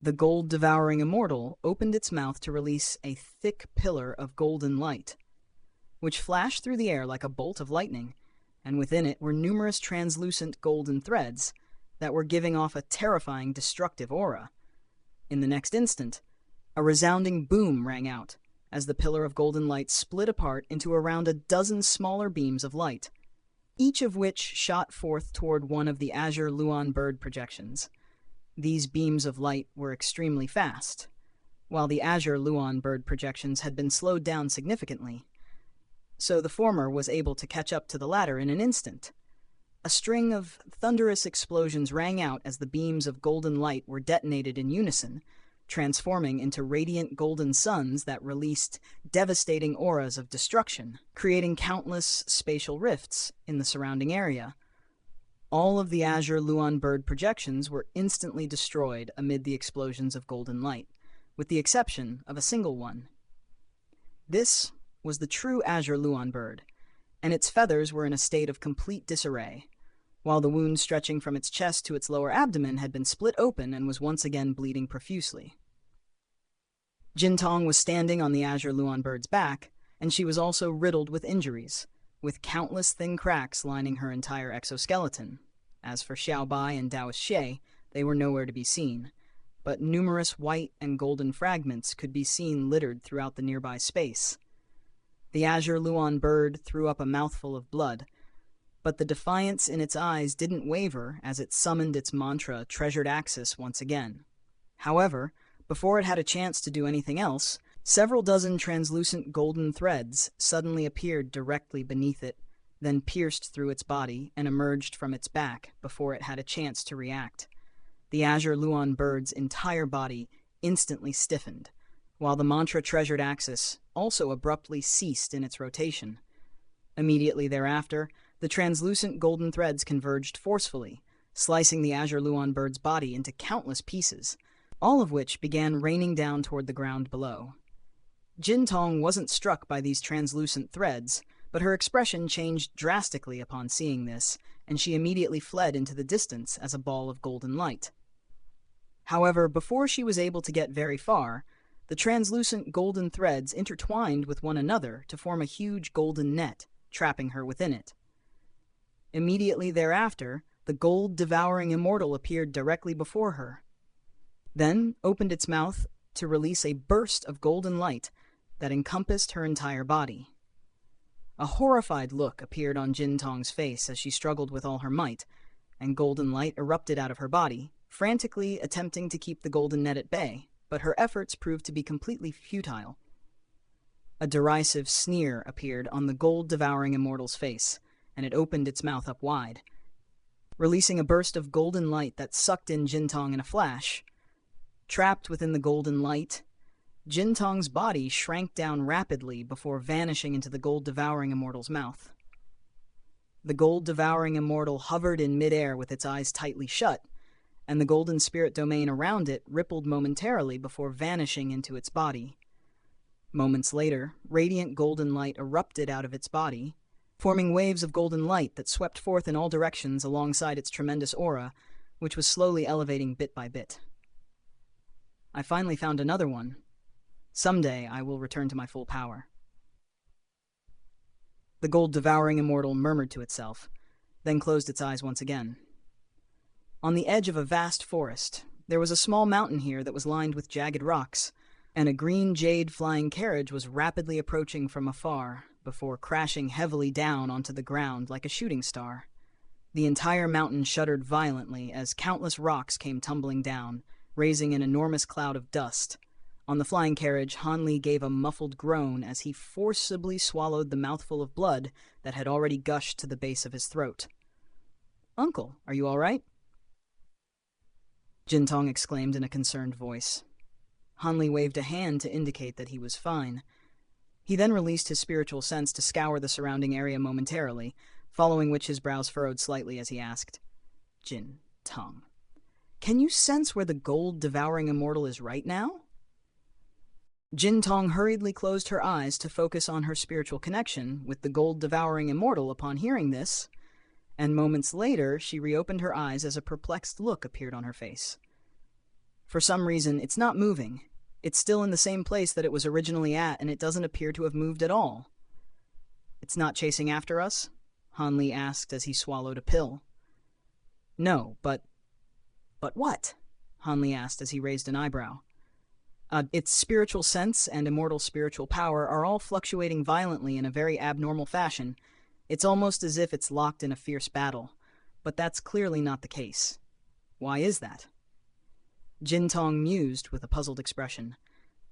The gold-devouring Immortal opened its mouth to release a thick pillar of golden light, which flashed through the air like a bolt of lightning, and within it were numerous translucent golden threads that were giving off a terrifying, destructive aura. In the next instant, a resounding boom rang out as the pillar of golden light split apart into around a dozen smaller beams of light, each of which shot forth toward one of the azure Luan bird projections. These beams of light were extremely fast, while the azure Luan bird projections had been slowed down significantly, so the former was able to catch up to the latter in an instant. A string of thunderous explosions rang out as the beams of golden light were detonated in unison, transforming into radiant golden suns that released devastating auras of destruction, creating countless spatial rifts in the surrounding area. All of the azure Luan bird projections were instantly destroyed amid the explosions of golden light, with the exception of a single one. This was the true azure Luan bird, and its feathers were in a state of complete disarray, while the wound stretching from its chest to its lower abdomen had been split open and was once again bleeding profusely. Jintong was standing on the azure Luan bird's back, and she was also riddled with injuries, with countless thin cracks lining her entire exoskeleton. As for Xiaobai and Daoist Xie, they were nowhere to be seen, but numerous white and golden fragments could be seen littered throughout the nearby space. The azure Luan bird threw up a mouthful of blood, but the defiance in its eyes didn't waver as it summoned its mantra, Treasured Axis, once again. However, before it had a chance to do anything else, several dozen translucent golden threads suddenly appeared directly beneath it, then pierced through its body and emerged from its back before it had a chance to react. The azure Luan bird's entire body instantly stiffened, while the mantra Treasured Axis also abruptly ceased in its rotation. Immediately thereafter, the translucent golden threads converged forcefully, slicing the azure Luan bird's body into countless pieces, all of which began raining down toward the ground below. Jintong wasn't struck by these translucent threads, but her expression changed drastically upon seeing this, and she immediately fled into the distance as a ball of golden light. However, before she was able to get very far, the translucent golden threads intertwined with one another to form a huge golden net, trapping her within it. Immediately thereafter, the gold-devouring Immortal appeared directly before her, then opened its mouth to release a burst of golden light that encompassed her entire body. A horrified look appeared on Jintong's face as she struggled with all her might, and golden light erupted out of her body, frantically attempting to keep the golden net at bay, but her efforts proved to be completely futile. A derisive sneer appeared on the gold-devouring Immortal's face, and it opened its mouth up wide, releasing a burst of golden light that sucked in Jintong in a flash. Trapped within the golden light, Jintong's body shrank down rapidly before vanishing into the gold-devouring Immortal's mouth. The gold-devouring Immortal hovered in midair with its eyes tightly shut, and the golden spirit domain around it rippled momentarily before vanishing into its body. Moments later, radiant golden light erupted out of its body, forming waves of golden light that swept forth in all directions alongside its tremendous aura, which was slowly elevating bit by bit. I finally found another one. Someday I will return to my full power. The gold-devouring Immortal murmured to itself, then closed its eyes once again. On the edge of a vast forest, there was a small mountain here that was lined with jagged rocks, and a green jade flying carriage was rapidly approaching from afar before crashing heavily down onto the ground like a shooting star. The entire mountain shuddered violently as countless rocks came tumbling down, raising an enormous cloud of dust. On the flying carriage, Han Li gave a muffled groan as he forcibly swallowed the mouthful of blood that had already gushed to the base of his throat. "Uncle, are you all right?" Jintong exclaimed in a concerned voice. Han Li waved a hand to indicate that he was fine. He then released his spiritual sense to scour the surrounding area momentarily, following which his brows furrowed slightly as he asked, "Jintong, can you sense where the gold-devouring Immortal is right now?" Jintong hurriedly closed her eyes to focus on her spiritual connection with the gold-devouring Immortal upon hearing this, and moments later she reopened her eyes as a perplexed look appeared on her face. For some reason, it's not moving. It's still in the same place that it was originally at, and it doesn't appear to have moved at all. It's not chasing after us? Han Li asked as he swallowed a pill. No, but what? Han Li asked as he raised an eyebrow. Its spiritual sense and immortal spiritual power are all fluctuating violently in a very abnormal fashion. It's almost as if it's locked in a fierce battle, but that's clearly not the case. Why is that? Jin Tong mused with a puzzled expression.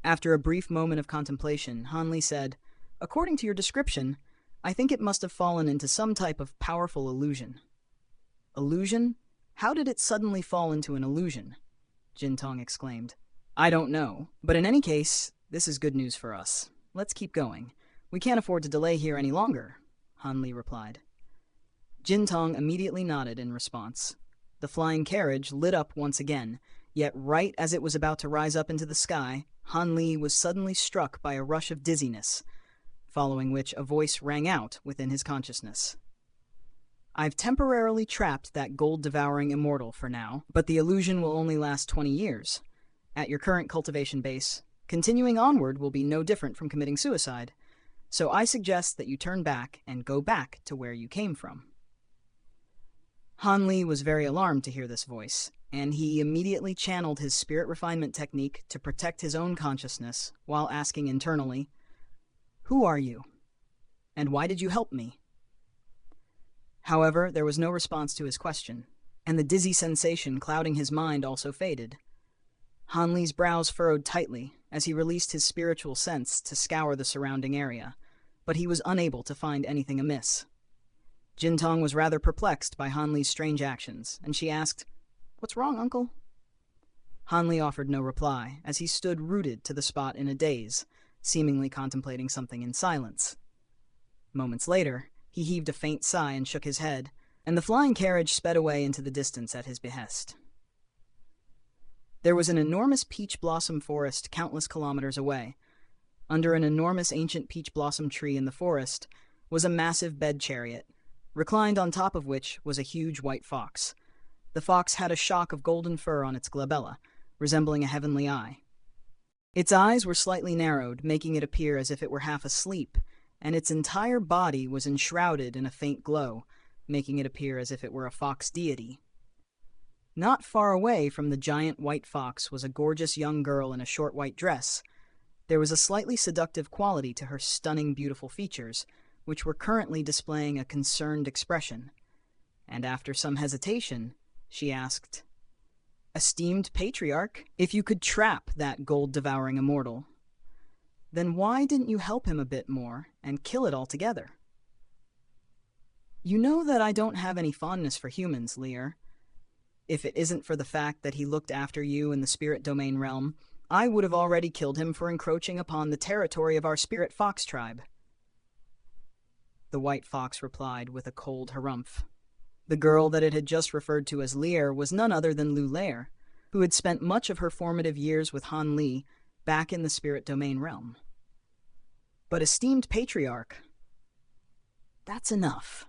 After a brief moment of contemplation, Han Li said, "According to your description, I think it must have fallen into some type of powerful illusion." Illusion? How did it suddenly fall into an illusion? Jin Tong exclaimed. I don't know, but in any case, this is good news for us. Let's keep going. We can't afford to delay here any longer, Han Li replied. Jin Tong immediately nodded in response. The flying carriage lit up once again, yet right as it was about to rise up into the sky, Han Li was suddenly struck by a rush of dizziness, following which a voice rang out within his consciousness. I've temporarily trapped that gold-devouring immortal for now, but the illusion will only last 20 years. At your current cultivation base, continuing onward will be no different from committing suicide, so I suggest that you turn back and go back to where you came from. Han Li was very alarmed to hear this voice, and he immediately channeled his spirit refinement technique to protect his own consciousness while asking internally, Who are you? And why did you help me? However, there was no response to his question, and the dizzy sensation clouding his mind also faded. Han Li's brows furrowed tightly as he released his spiritual sense to scour the surrounding area, but he was unable to find anything amiss. Jin Tong was rather perplexed by Han Li's strange actions, and she asked, What's wrong, uncle? Han Li offered no reply, as he stood rooted to the spot in a daze, seemingly contemplating something in silence. Moments later, he heaved a faint sigh and shook his head, and the flying carriage sped away into the distance at his behest. There was an enormous peach blossom forest countless kilometers away. Under an enormous ancient peach blossom tree in the forest was a massive bed chariot, reclined on top of which was a huge white fox. The fox had a shock of golden fur on its glabella, resembling a heavenly eye. Its eyes were slightly narrowed, making it appear as if it were half asleep, and its entire body was enshrouded in a faint glow, making it appear as if it were a fox deity. Not far away from the giant white fox was a gorgeous young girl in a short white dress. There was a slightly seductive quality to her stunning, beautiful features, which were currently displaying a concerned expression. And after some hesitation, she asked, Esteemed Patriarch, if you could trap that gold-devouring immortal, then why didn't you help him a bit more and kill it altogether? You know that I don't have any fondness for humans, Lear. If it isn't for the fact that he looked after you in the spirit domain realm, I would have already killed him for encroaching upon the territory of our spirit fox tribe. The white fox replied with a cold harumph. The girl that it had just referred to as Lear was none other than Lu Lair, who had spent much of her formative years with Han Li back in the spirit domain realm. But esteemed Patriarch, that's enough.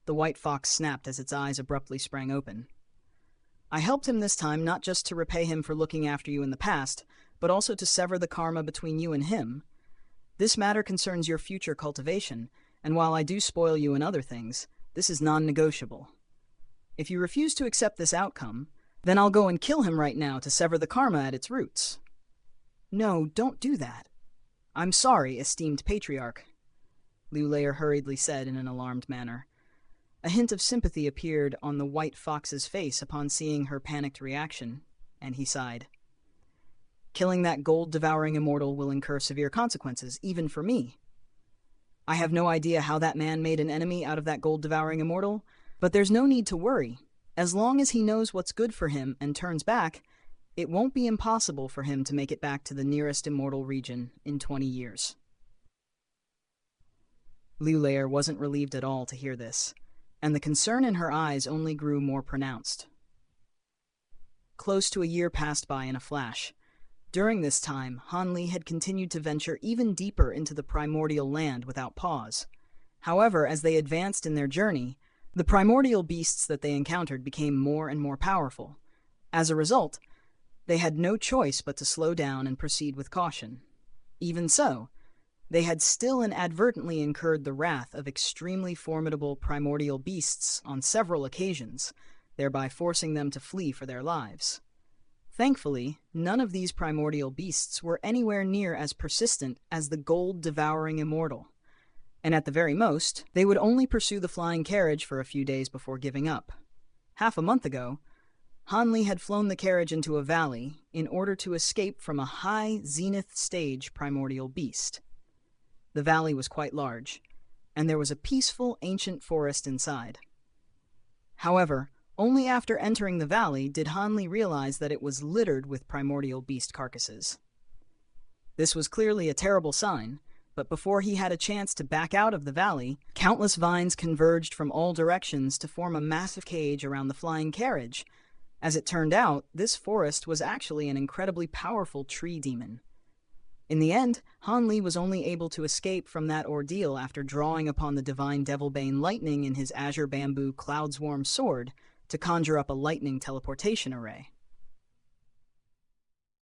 The white fox snapped as its eyes abruptly sprang open. I helped him this time not just to repay him for looking after you in the past, but also to sever the karma between you and him. This matter concerns your future cultivation, and while I do spoil you in other things, this is non-negotiable. If you refuse to accept this outcome, then I'll go and kill him right now to sever the karma at its roots. No, don't do that. I'm sorry, esteemed Patriarch, Lu Lair hurriedly said in an alarmed manner. A hint of sympathy appeared on the white fox's face upon seeing her panicked reaction, and he sighed. Killing that gold-devouring immortal will incur severe consequences, even for me. I have no idea how that man made an enemy out of that gold-devouring immortal, but there's no need to worry. As long as he knows what's good for him and turns back, it won't be impossible for him to make it back to the nearest immortal region in 20 years. Lu Lair wasn't relieved at all to hear this, and the concern in her eyes only grew more pronounced. Close to a year passed by in a flash. During this time, Han Li had continued to venture even deeper into the primordial land without pause. However, as they advanced in their journey, the primordial beasts that they encountered became more and more powerful. As a result, They had no choice but to slow down and proceed with caution. Even so, they had still inadvertently incurred the wrath of extremely formidable primordial beasts on several occasions, thereby forcing them to flee for their lives. Thankfully, none of these primordial beasts were anywhere near as persistent as the gold-devouring Immortal, and at the very most, they would only pursue the flying carriage for a few days before giving up. Half a month ago, Hanli had flown the carriage into a valley in order to escape from a high zenith stage primordial beast. The valley was quite large, and there was a peaceful ancient forest inside. However, only after entering the valley did Hanli realize that it was littered with primordial beast carcasses. This was clearly a terrible sign, but before he had a chance to back out of the valley, countless vines converged from all directions to form a massive cage around the flying carriage. As it turned out, this forest was actually an incredibly powerful tree demon. In the end, Hanli was only able to escape from that ordeal after drawing upon the divine Devilbane lightning in his azure bamboo Cloudswarm sword to conjure up a lightning teleportation array.